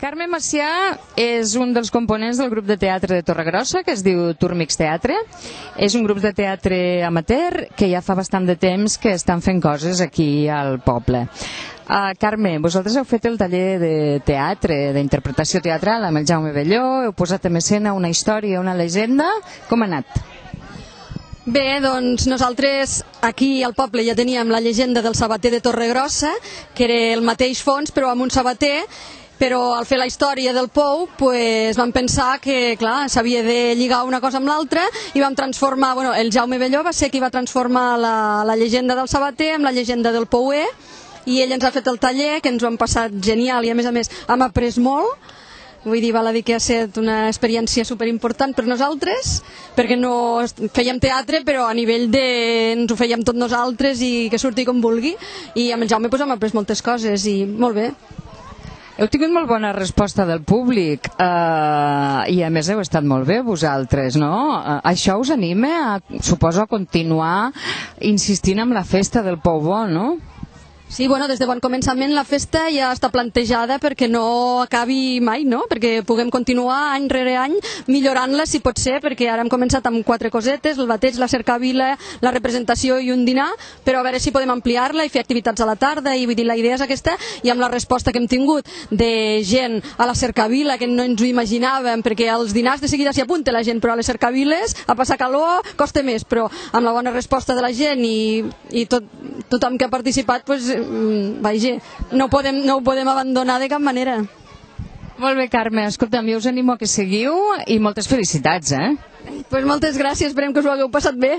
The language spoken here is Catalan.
Carme Macià és un dels components del grup de teatre de Torregrossa, que es diu Turmix Teatre. És un grup de teatre amateur que ja fa bastant de temps que estan fent coses aquí al poble. Carme, vosaltres heu fet el taller de teatre, d'interpretació teatral amb el Jaume Belló, heu posat en escena una història, una llegenda. Com ha anat? Bé, doncs nosaltres aquí al poble ja teníem la llegenda del sabater de Torregrossa, que era el mateix fons però amb un sabater, però al fer la història del pou vam pensar que clar, s'havia de lligar una cosa amb l'altra i vam transformar, el Jaume Belló va ser qui va transformar la llegenda del sabater amb la llegenda del pouer, i ell ens ha fet el taller, que ens ho hem passat genial i a més hem après molt. Vull dir, val a dir que ha estat una experiència superimportant per nosaltres, perquè no fèiem teatre, però a nivell de ens ho fèiem tot nosaltres i que surti com vulgui, i amb el Jaume hem après moltes coses i molt bé. Heu tingut molt bona resposta del públic i a més heu estat molt bé vosaltres, no? Això us anima, suposo, a continuar insistint en la festa del Pou Bo, no? Sí, des de bon començament la festa ja està plantejada perquè no acabi mai, no? Perquè puguem continuar any rere any millorant-la si pot ser, perquè ara hem començat amb 4 cosetes, el bateig, la cercavila, la representació i un dinar, però a veure si podem ampliar-la i fer activitats a la tarda, i vull dir, la idea és aquesta, i amb la resposta que hem tingut de gent a la cercavila que no ens ho imaginàvem, perquè als dinars de seguida s'hi apunta la gent, però a les cercaviles, a passar calor, costa més, però amb la bona resposta de la gent i tothom que ha participat, no ho podem abandonar de cap manera. Molt bé, Carme, escolta'm, jo us animo a que seguiu i moltes felicitats, Moltes gràcies, esperem que us ho hagueu passat bé.